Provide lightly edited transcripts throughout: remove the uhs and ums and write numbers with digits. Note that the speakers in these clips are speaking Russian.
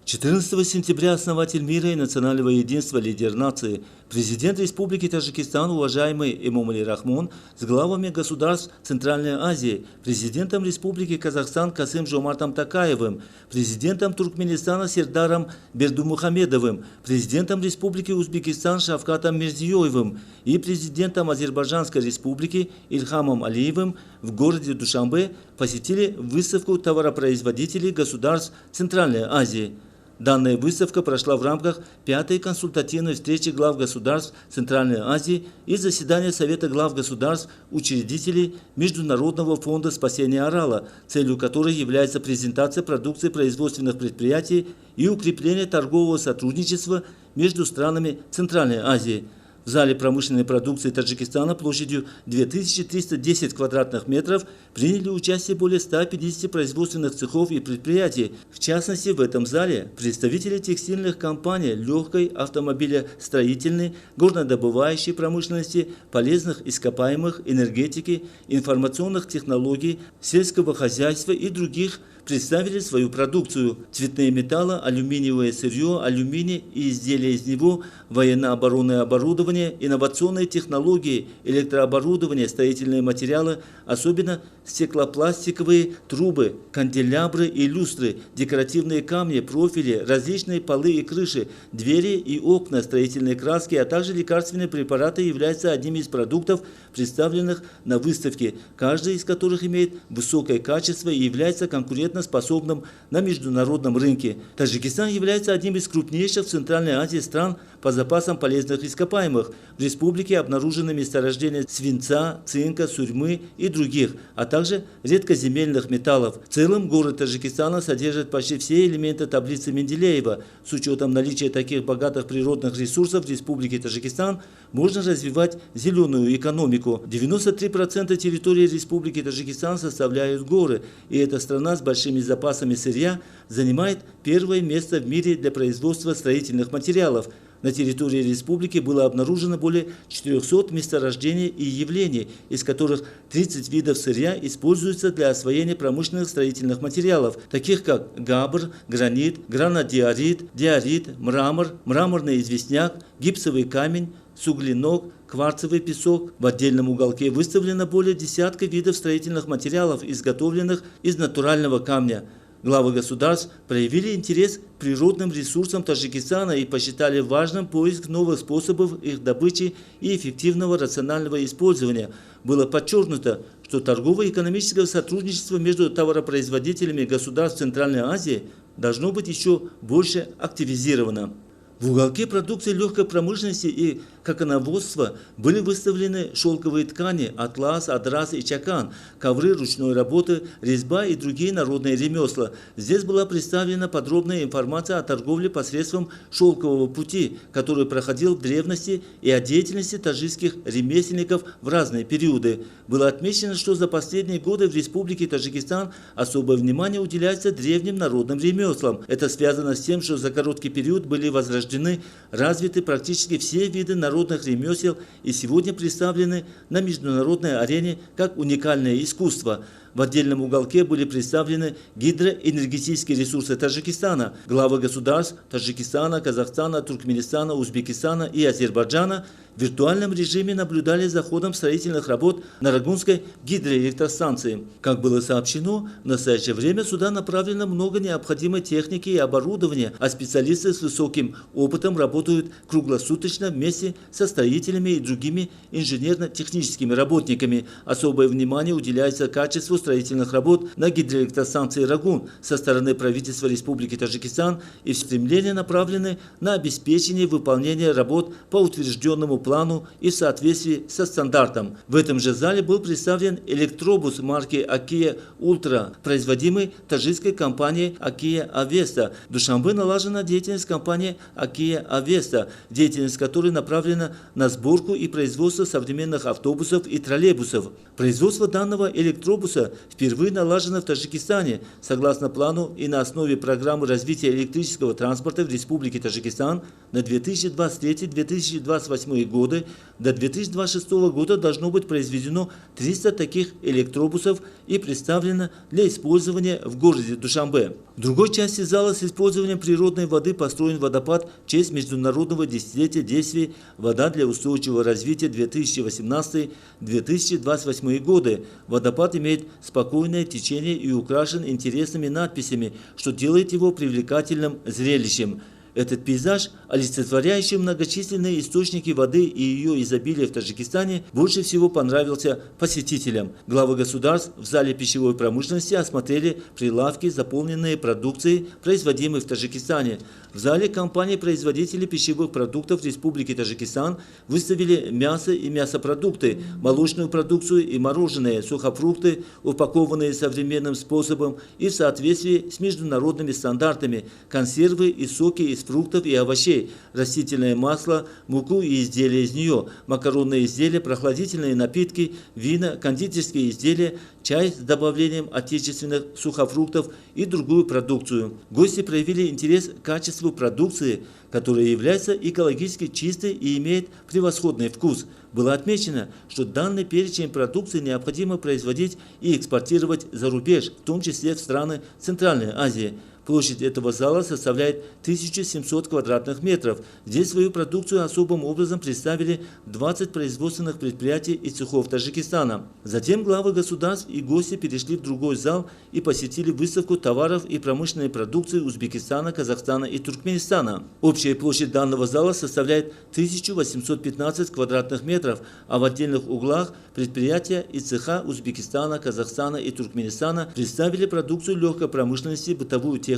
14 сентября основатель мира и национального единства, лидер нации, президент Республики Таджикистан, уважаемый Эмомали Рахмон, с главами государств Центральной Азии, президентом Республики Казахстан Касым-Жомартом Токаевым, президентом Туркменистана Сердаром Бердумухамедовым, президентом Республики Узбекистан Шавкатом Мирзиёевым и президентом Азербайджанской Республики Ильхамом Алиевым в городе Душанбе посетили выставку товаропроизводителей государств Центральной Азии. Данная выставка прошла в рамках 5-й консультативной встречи глав государств Центральной Азии и заседания Совета глав государств учредителей Международного фонда спасения Арала, целью которой является презентация продукции производственных предприятий и укрепление торгового сотрудничества между странами Центральной Азии. В зале промышленной продукции Таджикистана площадью 2310 квадратных метров приняли участие более 150 производственных цехов и предприятий. В частности, в этом зале представители текстильных компаний, легкой, автомобилестроительной, горнодобывающей промышленности, полезных ископаемых, энергетики, информационных технологий, сельского хозяйства и других представили свою продукцию: цветные металлы, алюминиевое сырье, алюминий и изделия из него, военно-оборонное оборудование, инновационные технологии, электрооборудование, строительные материалы, особенно стеклопластиковые трубы, канделябры и люстры, декоративные камни, профили, различные полы и крыши, двери и окна, строительные краски, а также лекарственные препараты являются одним из продуктов, представленных на выставке, каждый из которых имеет высокое качество и является конкурентоспособным на международном рынке. Таджикистан является одним из крупнейших в Центральной Азии стран по запасам полезных ископаемых. В республике обнаружены месторождения свинца, цинка, сурьмы и других, а также редкоземельных металлов. В целом, город Таджикистана содержит почти все элементы таблицы Менделеева. С учетом наличия таких богатых природных ресурсов в Республике Таджикистан можно развивать зеленую экономику. 93% территории Республики Таджикистан составляют горы, и эта страна с большими запасами сырья занимает первое место в мире для производства строительных материалов. На территории республики было обнаружено более 400 месторождений и явлений, из которых 30 видов сырья используются для освоения промышленных строительных материалов, таких как габр, гранит, гранодиорит, диорит, мрамор, мраморный известняк, гипсовый камень, суглинок, кварцевый песок. В отдельном уголке выставлено более десятка видов строительных материалов, изготовленных из натурального камня. Главы государств проявили интерес к природным ресурсам Таджикистана и посчитали важным поиск новых способов их добычи и эффективного рационального использования. Было подчеркнуто, что торгово-экономическое сотрудничество между товаропроизводителями государств Центральной Азии должно быть еще больше активизировано. В уголке продукции легкой промышленности и коконоводства были выставлены шелковые ткани, атлас, адрас и чакан, ковры ручной работы, резьба и другие народные ремесла. Здесь была представлена подробная информация о торговле посредством шелкового пути, который проходил в древности, и о деятельности таджикских ремесленников в разные периоды. Было отмечено, что за последние годы в Республике Таджикистан особое внимание уделяется древним народным ремеслам. Это связано с тем, что за короткий период были развиты практически все виды народных ремесел и сегодня представлены на международной арене как уникальное искусство. В отдельном уголке были представлены гидроэнергетические ресурсы Таджикистана. Главы государств Таджикистана, Казахстана, Туркменистана, Узбекистана и Азербайджана в виртуальном режиме наблюдали за ходом строительных работ на Рагунской гидроэлектростанции. Как было сообщено, в настоящее время сюда направлено много необходимой техники и оборудования, а специалисты с высоким опытом работают круглосуточно вместе со строителями и другими инженерно-техническими работниками. Особое внимание уделяется качеству строительных работ на гидроэлектростанции Рагун со стороны правительства Республики Таджикистан, и стремления направлены на обеспечение выполнения работ по утвержденному плану и в соответствии со стандартом. В этом же зале был представлен электробус марки Акия Ультра, производимый таджикской компанией Акия Авеста. В Душанбе налажена деятельность компании Акия Авеста, деятельность которой направлена на сборку и производство современных автобусов и троллейбусов. Производство данного электробуса впервые налажена в Таджикистане согласно плану и на основе программы развития электрического транспорта в Республике Таджикистан на 2023-2028 годы. До 2026 года должно быть произведено 300 таких электробусов и представлено для использования в городе Душанбе. В другой части зала с использованием природной воды построен водопад в честь Международного десятилетия действий «Вода для устойчивого развития 2018-2028 годы». Водопад имеет спокойное течение и украшен интересными надписями, что делает его привлекательным зрелищем. Этот пейзаж, олицетворяющий многочисленные источники воды и ее изобилие в Таджикистане, больше всего понравился посетителям. Главы государств в зале пищевой промышленности осмотрели прилавки, заполненные продукцией, производимой в Таджикистане. В зале компании-производители пищевых продуктов Республики Таджикистан выставили мясо и мясопродукты, молочную продукцию и мороженое, сухофрукты, упакованные современным способом и в соответствии с международными стандартами, консервы и соки из фруктов и овощей, растительное масло, муку и изделия из нее, макаронные изделия, прохладительные напитки, вина, кондитерские изделия, чай с добавлением отечественных сухофруктов и другую продукцию. Гости проявили интерес к качеству продукции, которая является экологически чистой и имеет превосходный вкус. Было отмечено, что данный перечень продукции необходимо производить и экспортировать за рубеж, в том числе в страны Центральной Азии. Площадь этого зала составляет 1700 квадратных метров. Здесь свою продукцию особым образом представили 20 производственных предприятий и цехов Таджикистана. Затем главы государств и гости перешли в другой зал и посетили выставку товаров и промышленной продукции Узбекистана, Казахстана и Туркменистана. Общая площадь данного зала составляет 1815 квадратных метров, а в отдельных углах предприятия и цеха Узбекистана, Казахстана и Туркменистана представили продукцию легкой промышленности, бытовую технику,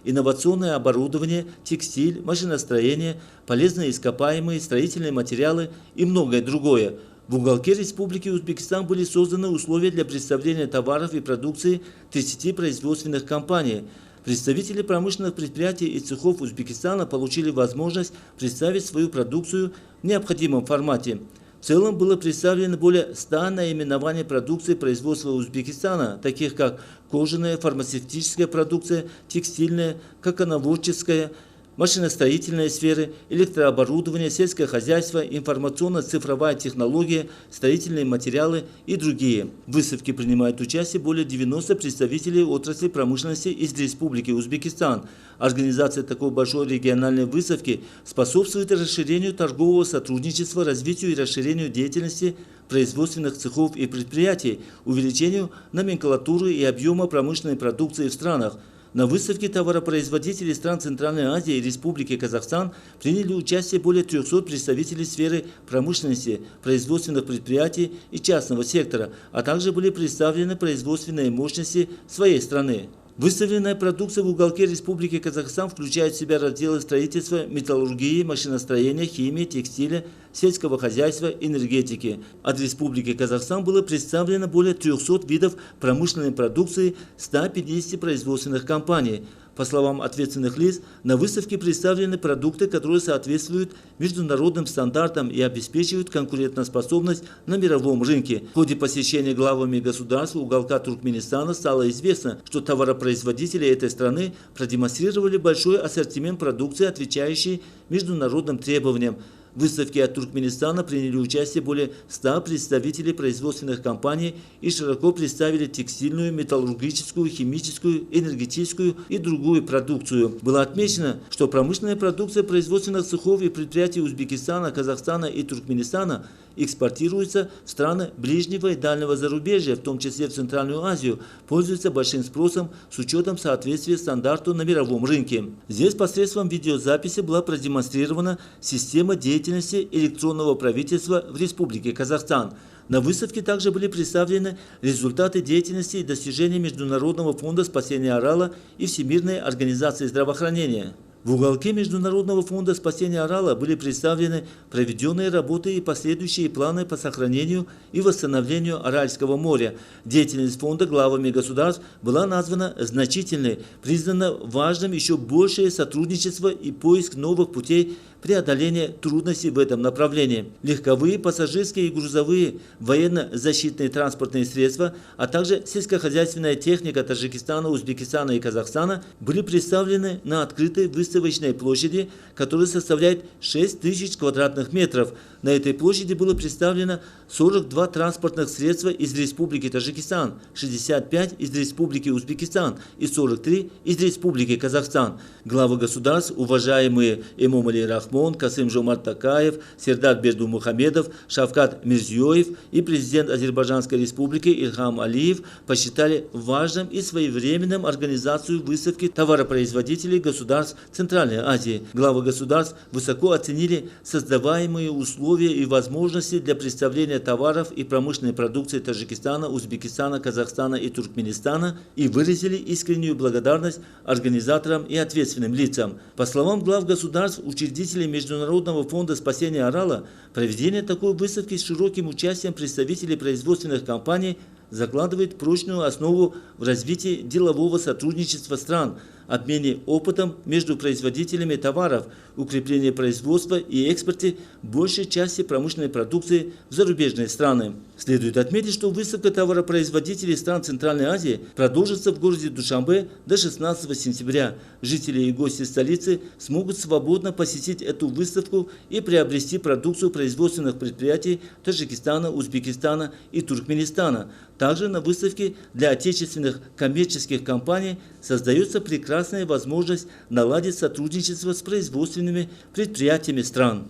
инновационное оборудование, текстиль, машиностроение, полезные ископаемые, строительные материалы и многое другое. В уголке Республики Узбекистан были созданы условия для представления товаров и продукции 30 производственных компаний. Представители промышленных предприятий и цехов Узбекистана получили возможность представить свою продукцию в необходимом формате. В целом было представлено более 100 наименований продукции производства Узбекистана, таких как кожаная, фармацевтическая продукция, текстильная, коконоводческая, машиностроительные сферы, электрооборудование, сельское хозяйство, информационно-цифровая технология, строительные материалы и другие. В выставке принимают участие более 90 представителей отрасли промышленности из Республики Узбекистан. Организация такой большой региональной выставки способствует расширению торгового сотрудничества, развитию и расширению деятельности производственных цехов и предприятий, увеличению номенклатуры и объема промышленной продукции в странах. На выставке товаропроизводителей стран Центральной Азии и Республики Казахстан приняли участие более 300 представителей сферы промышленности, производственных предприятий и частного сектора, а также были представлены производственные мощности своей страны. Выставленная продукция в уголке Республики Казахстан включает в себя разделы строительства, металлургии, машиностроения, химии, текстиля, сельского хозяйства, энергетики. От Республики Казахстан было представлено более 300 видов промышленной продукции 150 производственных компаний. По словам ответственных лиц, на выставке представлены продукты, которые соответствуют международным стандартам и обеспечивают конкурентоспособность на мировом рынке. В ходе посещения главами государств уголка Туркменистана стало известно, что товаропроизводители этой страны продемонстрировали большой ассортимент продукции, отвечающий международным требованиям. В выставке от Туркменистана приняли участие более 100 представителей производственных компаний и широко представили текстильную, металлургическую, химическую, энергетическую и другую продукцию. Было отмечено, что промышленная продукция производственных цехов и предприятий Узбекистана, Казахстана и Туркменистана экспортируется в страны ближнего и дальнего зарубежья, в том числе в Центральную Азию, пользуется большим спросом с учетом соответствия стандарту на мировом рынке. Здесь посредством видеозаписи была продемонстрирована система деятельности электронного правительства в Республике Казахстан. На выставке также были представлены результаты деятельности и достижения Международного фонда спасения Арала и Всемирной организации здравоохранения. В уголке Международного фонда спасения Арала были представлены проведенные работы и последующие планы по сохранению и восстановлению Аральского моря. Деятельность фонда главами государств была названа значительной, признано важным еще большее сотрудничество и поиск новых путей преодоления трудностей в этом направлении. Легковые, пассажирские и грузовые, военно-защитные транспортные средства, а также сельскохозяйственная техника Таджикистана, Узбекистана и Казахстана были представлены на открытой выставочной площади, которая составляет 6000 квадратных метров. На этой площади было представлено 42 транспортных средства из Республики Таджикистан, 65 из Республики Узбекистан и 43 из Республики Казахстан. Главы государств, уважаемые Эмомали Рахмон, Касым-Жомарт Токаев, Сердар Бердумухамедов, Шавкат Мирзиёев и президент Азербайджанской республики Ильхам Алиев посчитали важным и своевременным организацию выставки товаропроизводителей государств Центральной Азии. Главы государств высоко оценили создаваемые условия и возможности для представления товаров и промышленной продукции Таджикистана, Узбекистана, Казахстана и Туркменистана и выразили искреннюю благодарность организаторам и ответственным лицам. По словам глав государств, учредителей Международного фонда спасения Арала, проведение такой выставки с широким участием представителей производственных компаний закладывает прочную основу в развитии делового сотрудничества стран, обмене опытом между производителями товаров, укреплении производства и экспорте большей части промышленной продукции в зарубежные страны. Следует отметить, что выставка товаропроизводителей стран Центральной Азии продолжится в городе Душанбе до 16 сентября. Жители и гости столицы смогут свободно посетить эту выставку и приобрести продукцию производственных предприятий Таджикистана, Узбекистана и Туркменистана. Также на выставке для отечественных коммерческих компаний создается прекрасная возможность наладить сотрудничество с производственными предприятиями стран.